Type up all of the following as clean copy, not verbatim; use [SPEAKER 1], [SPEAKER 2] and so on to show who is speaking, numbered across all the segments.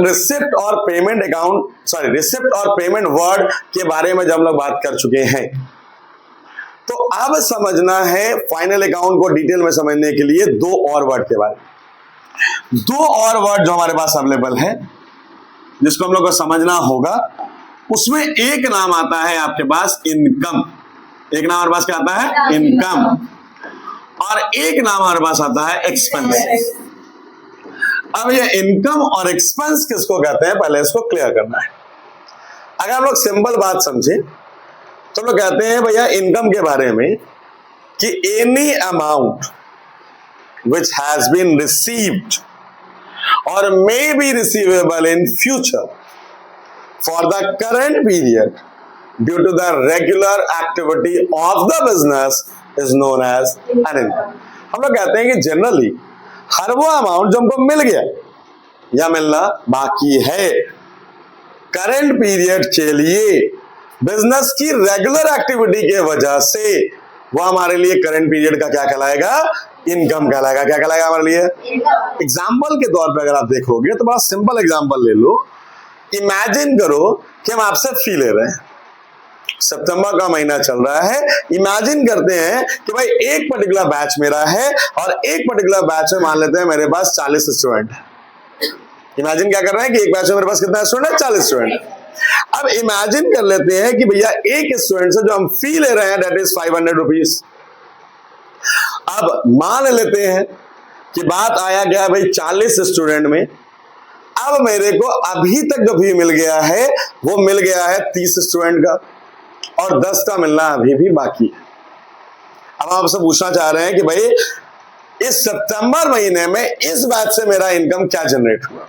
[SPEAKER 1] Receipt और payment receipt और payment word के बारे में जब हम लोग बात कर चुके हैं, तो अब समझना है फाइनल अकाउंट को डिटेल में समझने के लिए दो और वर्ड के बारे में। दो और वर्ड जो हमारे पास अवेलेबल है जिसको हम लोग को समझना होगा, उसमें एक नाम आता है आपके पास इनकम, एक नाम हमारे पास क्या आता है इनकम, और एक नाम हमारे पास आता है एक्सपेंस। अब ये इनकम और एक्सपेंस किसको कहते हैं, पहले इसको क्लियर करना है। अगर हम लोग सिंपल बात समझे तो लोग कहते हैं भैया इनकम के बारे में कि any amount which has been received or may be receivable in future for the current period due to the regular activity of the business is known as an income. हम लोग कहते हैं कि जनरली हर वो अमाउंट जो हमको मिल गया या मिलना बाकी है करंट पीरियड के लिए बिजनेस की रेगुलर एक्टिविटी के वजह से, वो हमारे लिए करंट पीरियड का क्या कहलाएगा, इनकम कहलाएगा। क्या कहलाएगा हमारे लिए? एग्जाम्पल के तौर पे अगर आप देखोगे तो बड़ा सिंपल एग्जाम्पल ले लो। इमेजिन करो कि हम आपसे फी ले रहे हैं, सितंबर का महीना चल रहा है। इमेजिन करते हैं कि भाई एक पर्टिकुलर बैच मेरा है और एक पर्टिकुलर बैच में मान लेते हैं मेरे पास 40 स्टूडेंट है। इमेजिन क्या कर रहे हैं कि एक बैच में मेरे पास कितना स्टूडेंट है, 40 स्टूडेंट। अब इमेजिन कर लेते हैं कि भैया एक स्टूडेंट से जो हम फी ले रहे हैं दैट इज 500 रुपीज। अब मान लेते हैं कि बात आया गया भाई 40 स्टूडेंट में, अब मेरे को अभी तक जो फी मिल गया है वो मिल गया है 30 स्टूडेंट का और 10 का मिलना अभी भी बाकी है। अब आपसे पूछना चाह रहे हैं कि भाई इस सितंबर महीने में इस बैच से मेरा इनकम क्या जनरेट हुआ,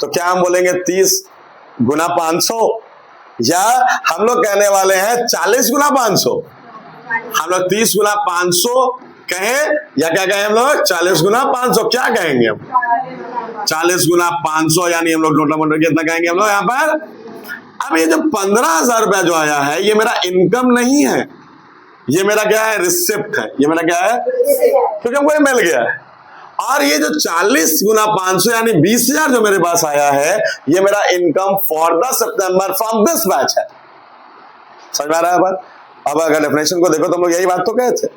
[SPEAKER 1] तो क्या हम बोलेंगे 30 गुना 500, या हम लोग कहने वाले हैं 40 गुना 500? हम लोग 30 गुना 500 कहें या क्या कहें हम लोग 40 गुना 500? क्या कहेंगे हम? 40 गुना 500 यानी हम लोग नोटा मोटा कितना कहेंगे हम लोग यहाँ पर? अब ये जो 15,000 रुपया जो आया है ये मेरा इनकम नहीं है, ये मेरा क्या है, रिसिप्ट है। ये मेरा क्या है, क्योंकि हमको ये मिल गया है। और ये जो 40 गुना 500 यानी 20,000 जो मेरे पास आया है ये मेरा income for the September from this batch है। समझ में आ रहा है बात? अब अगर डेफिनेशन को देखो तो हम लोग यही बात तो कहते हैं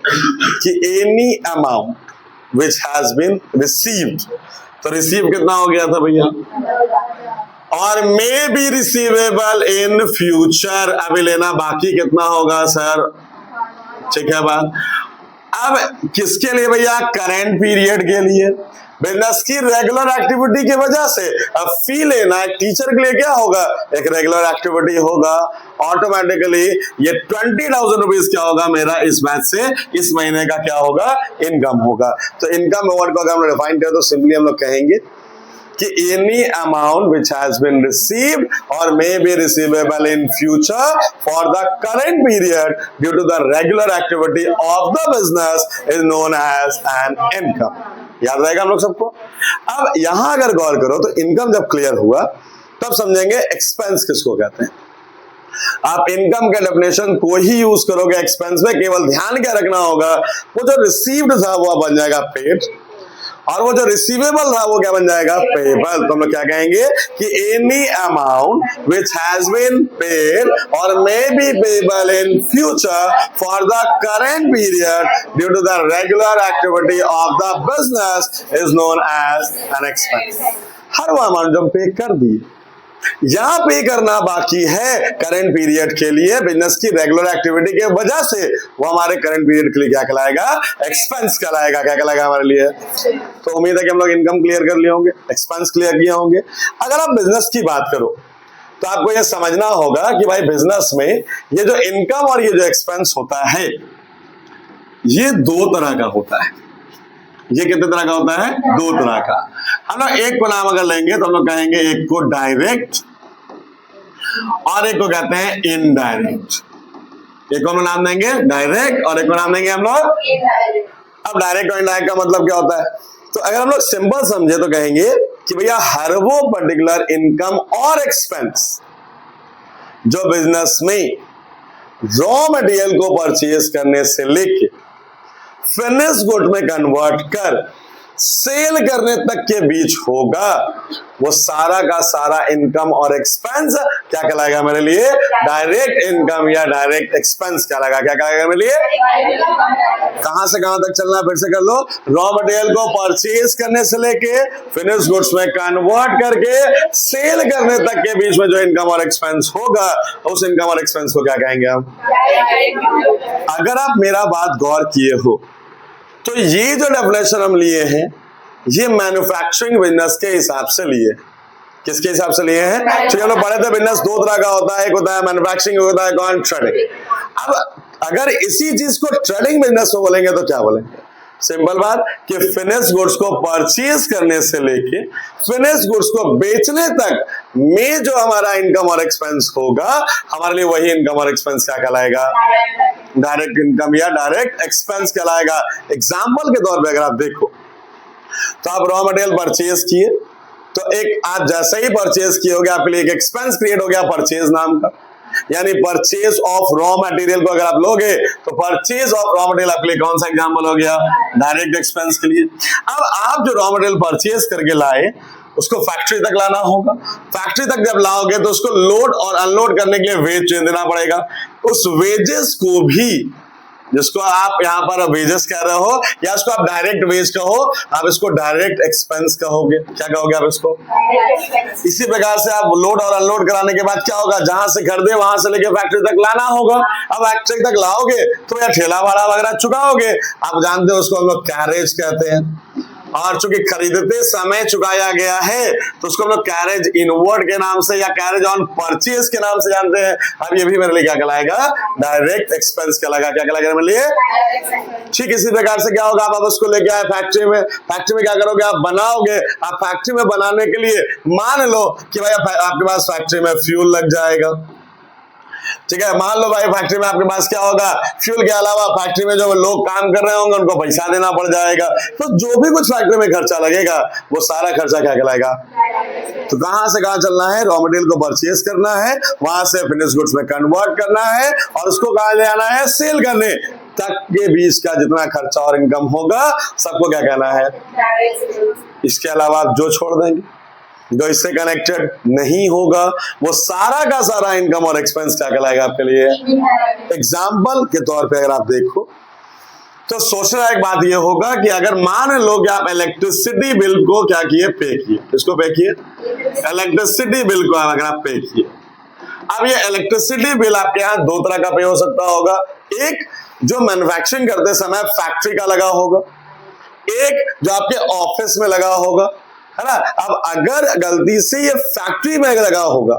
[SPEAKER 1] कि any amount which has been received, तो रिसीव कितना हो गया था भैया, और may be receivable in future, अभी लेना बाकी कितना होगा सर, ठीक है बात। अब किसके लिए भैया, करंट पीरियड के लिए, बिजनेस की रेगुलर एक्टिविटी की वजह से। अब फी लेना एक टीचर के लिए क्या होगा, एक रेगुलर एक्टिविटी होगा, ऑटोमेटिकली ये 20,000 रुपीज क्या होगा मेरा इस बैच से इस महीने का क्या होगा, इनकम होगा। तो इनकम वर्ड को अगर हम डिफाइन करें तो सिंपली हम लोग कहेंगे कि any amount which has been received or may be receivable in future for the current period due to the regular activity of the business is known as an income. याद रहेगा हम लोग सबको। अब यहां अगर गौर करो तो इनकम जब क्लियर हुआ तब समझेंगे एक्सपेंस किसको कहते हैं। आप इनकम के डेफिनेशन को ही यूज करोगे एक्सपेंस में, केवल ध्यान क्या रखना होगा, वो जो रिसीव्ड था वो बन जाएगा पेड, और वो जो रिसीवेबल था वो क्या बन जाएगा, पेबल। तो हम लोग क्या कहेंगे कि any amount which has been paid or may be payable in future for the current period due to the regular activity of the business is known as an expense. हर वो अमाउंट जो पे कर दिए, यहां पे करना बाकी है करंट पीरियड के लिए, बिजनेस की रेगुलर एक्टिविटी के वजह से, वो हमारे करंट पीरियड के लिए क्या कहलाएगा, एक्सपेंस कहलाएगा। क्या कहलाएगा हमारे लिए? तो उम्मीद है कि हम लोग इनकम क्लियर कर लिए होंगे, एक्सपेंस क्लियर किए होंगे। अगर आप बिजनेस की बात करो तो आपको यह समझना होगा कि भाई बिजनेस में ये जो इनकम और ये जो एक्सपेंस होता है ये दो तरह का होता है। ये कितने तरह का होता है? दो तरह का। हम लोग एक को नाम अगर लेंगे तो हम लोग कहेंगे एक को डायरेक्ट और एक को कहते हैं इनडायरेक्ट। एक को हम नाम देंगे डायरेक्ट और एक को नाम देंगे हम लोग। अब डायरेक्ट और इनडायरेक्ट का मतलब क्या होता है? तो अगर हम लोग सिंपल समझे तो कहेंगे कि भैया हर वो पर्टिकुलर इनकम और एक्सपेंस जो बिजनेस में रॉ मटेरियल को परचेज करने से लेके फिनिश गुड में कन्वर्ट कर सेल करने तक के बीच होगा, वो सारा का सारा इनकम और एक्सपेंस क्या कहलाएगा मेरे लिए? डायरेक्ट इनकम या डायरेक्ट एक्सपेंस कहलाएगा। क्या कहलाएगा मेरे लिए? कहां से कहां तक चलना है फिर से कर लो। रॉ मटेरियल को परचेज करने से लेके फिनिश गुड्स में कन्वर्ट करके सेल करने तक के बीच में जो इनकम और एक्सपेंस होगा, उस इनकम और एक्सपेंस को क्या कहेंगे हम? अगर आप मेरा बात गौर किए हो तो ये जो डेफिनेशन हम लिए हैं, ये मैन्युफैक्चरिंग बिजनेस के हिसाब से लिए। किसके हिसाब से लिए हैं? तो हम लोग पढ़े थे बिजनेस दो तरह का होता है, एक होता है मैन्युफैक्चरिंग, होता है ट्रेडिंग। अब अगर इसी चीज को ट्रेडिंग बिजनेस में बोलेंगे तो क्या बोलेंगे? सिंपल बात कि फिनिश गुड्स को परचेज करने से लेके फिनिश गुड्स को बेचने तक में जो हमारा इनकम और एक्सपेंस होगा, हमारे लिए वही इनकम और एक्सपेंस क्या कहलाएगा? डायरेक्ट इनकम या डायरेक्ट एक्सपेंस कहलाएगा। एग्जांपल के तौर पे अगर आप देखो तो आप रॉ मटेरियल परचेज किए, तो एक आप जैसे ही परचेज किए हो गया, आपके लिए एक एक्सपेंस क्रिएट हो गया परचेज नाम का, यानी परचेज ऑफ रॉ मटेरियल को अगर आप लोगे तो परचेज ऑफ रॉ मटेरियल आपके लिए कौन सा एग्जांपल हो गया? डायरेक्ट एक्सपेंस के लिए। अब आप जो रॉ मटेरियल परचेज करके लाए उसको फैक्ट्री तक लाना होगा। फैक्ट्री तक जब लाओगे तो उसको लोड और अनलोड करने के लिए वेज देना पड़ेगा। उस वेजेस को भी, जिसको आप यहाँ पर वेजेस कह रहे हो या इसको आप डायरेक्ट वेज कहो, आप इसको डायरेक्ट एक्सपेंस कहोगे। क्या कहोगे आप इसको? इसी प्रकार से आप लोड और अनलोड कराने के बाद क्या होगा? जहां से खरीदे वहां से लेके फैक्ट्री तक लाना होगा। अब फैक्ट्री तक लाओगे तो या ठेला भाड़ा वगैरह चुकाओगे, आप जानते हो उसको हम लोग कैरेज कहते हैं, और चूंकि खरीदते समय चुकाया गया है तो उसको हम लोग कैरेज इनवर्ड के नाम से या कैरेज ऑन परचेज के नाम से जानते हैं। अब ये भी मेरे लिए क्या कहलाएगा? डायरेक्ट एक्सपेंस कहलाएगा। क्या कहलाएगा मेरे लिए? ठीक इसी प्रकार से क्या होगा? आप उसको लेके आए फैक्ट्री में, फैक्ट्री में क्या करोगे? आप बनाओगे। आप फैक्ट्री में बनाने के लिए मान लो कि भाई आपके पास फैक्ट्री में फ्यूल लग जाएगा, ठीक है। मान लो भाई फैक्ट्री में आपके पास क्या होगा? फ्यूल के अलावा फैक्ट्री में जो लोग काम कर रहे होंगे उनको पैसा देना पड़ जाएगा। तो जो भी कुछ फैक्ट्री में खर्चा लगेगा वो सारा खर्चा क्या कहलाएगा? तो कहां से कहां चलना है? रॉ मटेरियल को परचेज करना है, वहां से फिनिश गुड्स में कन्वर्ट करना है और उसको कहां ले आना है? सेल करने तक के बीच का जितना खर्चा और इनकम होगा सबको क्या कहना है? इसके अलावा आप जो छोड़ देंगे, जो इससे कनेक्टेड नहीं होगा, वो सारा का सारा इनकम और एक्सपेंस क्या कहलाएगा आपके लिए? एग्जाम्पल के तौर पे अगर आप देखो तो सोचना एक बात ये होगा कि अगर मान लो कि आप इलेक्ट्रिसिटी बिल को क्या किए? पे किए। किसको पे किए? इलेक्ट्रिसिटी बिल को अगर आप पे किए। अब ये इलेक्ट्रिसिटी बिल आपके यहाँ दो तरह का पे हो सकता होगा। एक जो मैन्युफैक्चरिंग करते समय फैक्ट्री का लगा होगा, एक जो आपके ऑफिस में लगा होगा, है ना। अब अगर गलती से ये फैक्ट्री में लगा होगा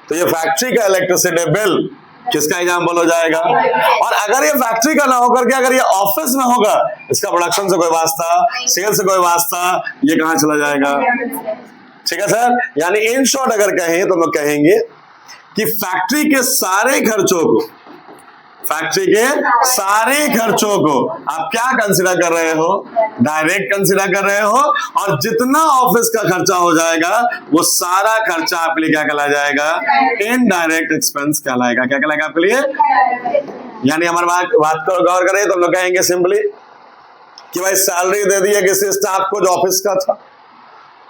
[SPEAKER 1] तो ये फैक्ट्री का इलेक्ट्रिसिटी बिल किसका एग्जाम्पल हो जाएगा? और अगर ये फैक्ट्री का ना होकर के अगर ये ऑफिस में होगा, इसका प्रोडक्शन से कोई वास्ता, सेल से कोई वास्ता, ये कहां चला जाएगा? ठीक है सर। यानी इन शॉर्ट अगर कहें तो हम कहेंगे कि फैक्ट्री के सारे खर्चों को, फैक्ट्री के सारे खर्चों को आप क्या कंसीडर कर रहे हो? डायरेक्ट कंसीडर कर रहे हो, और जितना ऑफिस का खर्चा हो जाएगा वो सारा खर्चा आपके लिए क्या कहला जाएगा? इनडायरेक्ट एक्सपेंस कहलाएगा। क्या कहलाएगा आपके लिए? यानी हमारी बात को गौर करें तो हम लोग कहेंगे सिंपली कि भाई सैलरी दे दी है किसी स्टाफ को जो ऑफिस का था,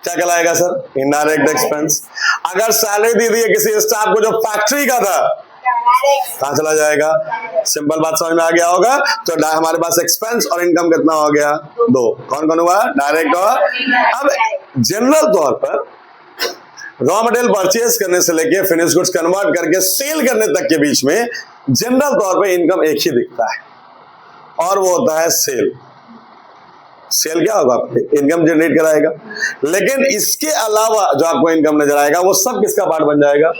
[SPEAKER 1] क्या कहलाएगा सर? Indirect expense. अगर सैलरी दे दी है किसी स्टाफ को जो फैक्ट्री का था, कहां चला जाएगा? सिंपल बात समझ में आ गया होगा। तो हमारे पास एक्सपेंस और इनकम कितना हो गया? दो। कौन कौन हुआ? डायरेक्ट और। अब जनरल तौर पर रॉ मटेरियल परचेज करने से लेके फिनिश गुड्स कन्वर्ट करके सेल करने तक के बीच में जनरल तौर पे इनकम एक ही दिखता है, और वो होता है सेल। सेल क्या होगा? इनकम जनरेट कराएगा। लेकिन इसके अलावा जो आपको इनकम नजर आएगा वो सब किसका पार्ट बन जाएगा?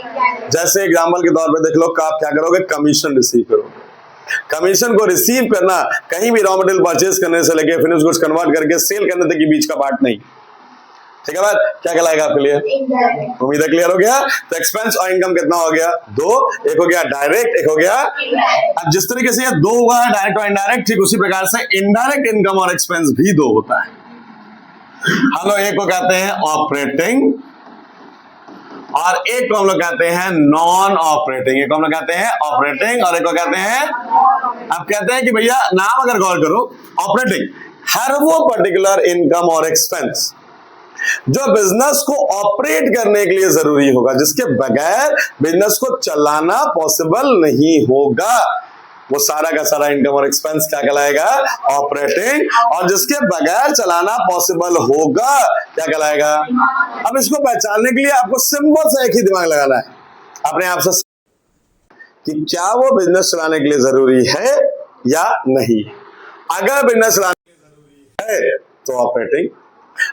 [SPEAKER 1] जैसे एग्जांपल के तौर पे देख लो, आप क्या करोगे? कमीशन रिसीव करोगे। कमीशन को रिसीव करना कहीं भी रॉ मटेरियल परचेज करने से लेके फिनिश गुड्स कन्वर्ट करके सेल करने तक के बीच का पार्ट नहीं। ठीक है बात? क्या कहलाएगा आपके लिए? उम्मीद है क्लियर हो गया। तो एक्सपेंस और इनकम कितना हो गया? दो। एक हो गया डायरेक्ट, एक हो गया। अब जिस तरीके से ये दो हुआ है डायरेक्ट और इनडायरेक्ट, ठीक उसी प्रकार से इनडायरेक्ट इनकम और एक्सपेंस भी दो होता है। हम लोग एक को कहते हैं ऑपरेटिंग और एक को हम लोग कहते हैं नॉन ऑपरेटिंग। एक को हम लोग कहते हैं ऑपरेटिंग और एक को कहते हैं, अब कहते हैं कि भैया नाम अगर गौर करो, ऑपरेटिंग हर वो पर्टिकुलर इनकम और एक्सपेंस जो बिजनेस को ऑपरेट करने के लिए जरूरी होगा, जिसके बगैर बिजनेस को चलाना पॉसिबल नहीं होगा, वो सारा का सारा इनकम और एक्सपेंस क्या कहलाएगा? ऑपरेटिंग। और जिसके बगैर चलाना पॉसिबल होगा क्या कहलाएगा? अब इसको पहचानने के लिए आपको सिंपल सा एक ही दिमाग लगाना है अपने आप से कि क्या वो बिजनेस चलाने के लिए जरूरी है या नहीं। अगर बिजनेस चलाने के लिए जरूरी है तो ऑपरेटिंग,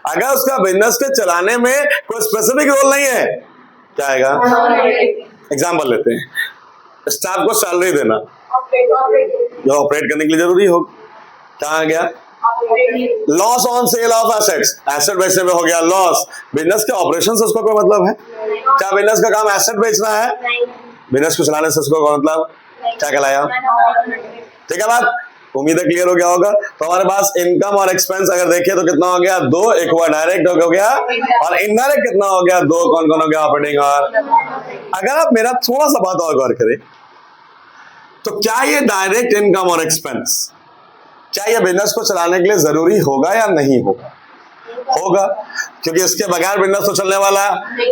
[SPEAKER 1] अगर उसका बिजनेस के चलाने में कोई स्पेसिफिक रोल नहीं है क्या आएगा? एग्जांपल लेते हैं, स्टाफ को सैलरी देना जो ऑपरेट करने के लिए जरूरी हो, कहाँ आ गया? Loss on sale of assets, asset बेचने में हो गया लॉस। बिजनेस के ऑपरेशन से उसको कोई मतलब है? क्या बिजनेस का काम एसेट बेचना है? बिजनेस को चलाने से उसको कोई मतलब? क्या कहलाया? ठीक है बात, उम्मीद है क्लियर हो गया होगा। तो हमारे पास इनकम और एक्सपेंस अगर देखिए तो कितना हो गया? 2, एक हुआ डायरेक्ट हो गया, और इनडायरेक्ट कितना हो गया? 2, कौन कौन हो गया? ऑपरेटिंग और। अगर आप मेरा थोड़ा सा बात और गौर करें तो क्या ये डायरेक्ट इनकम और एक्सपेंस, क्या ये बिजनेस को चलाने के लिए जरूरी होगा या नहीं होगा? होगा, क्योंकि इसके बगैर बिजनेस तो चलने वाला।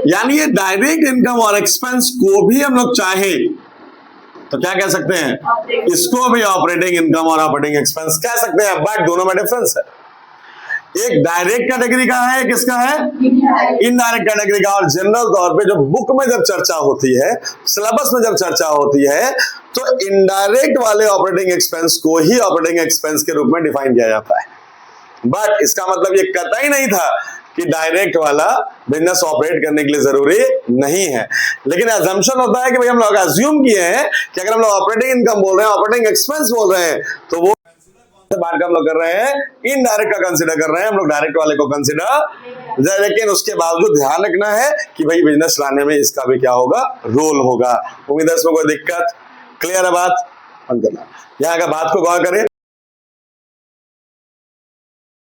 [SPEAKER 1] यानी ये डायरेक्ट इनकम और एक्सपेंस को भी हम लोग चाहें तो क्या कह सकते हैं? इसको भी ऑपरेटिंग इनकम और ऑपरेटिंग एक्सपेंस कह सकते हैं, बट दोनों में डिफरेंस है। एक डायरेक्ट कैटेगरी का है, किसका है? इनडायरेक्ट कैटेगरी का। और जनरल तौर पे जो बुक में जब चर्चा होती है, सिलेबस में जब चर्चा होती है, तो इनडायरेक्ट वाले ऑपरेटिंग एक्सपेंस को ही ऑपरेटिंग एक्सपेंस के रूप में डिफाइन किया जाता है। बट इसका मतलब ये कतई नहीं था कि डायरेक्ट वाला बिजनेस ऑपरेट करने के लिए जरूरी नहीं है। लेकिन अजम्पशन होता है कि भाई हम लोग अज्यूम किए हैं कि अगर हम लोग ऑपरेटिंग इनकम बोल रहे हैं, ऑपरेटिंग एक्सपेंस बोल रहे हैं, तो वो बात का हम लोग कर रहे हैं इनडायरेक्ट का कंसीडर कर रहे हैं, हम लोग डायरेक्ट वाले को कंसीडर। लेकिन उसके बावजूद ध्यान रखना है कि भाई बिजनेस लाने में इसका भी क्या होगा? रोल होगा। उम्मीद है इसमें कोई दिक्कत क्लियर है? बात बंद करना। यहाँ का बात को गौर करें।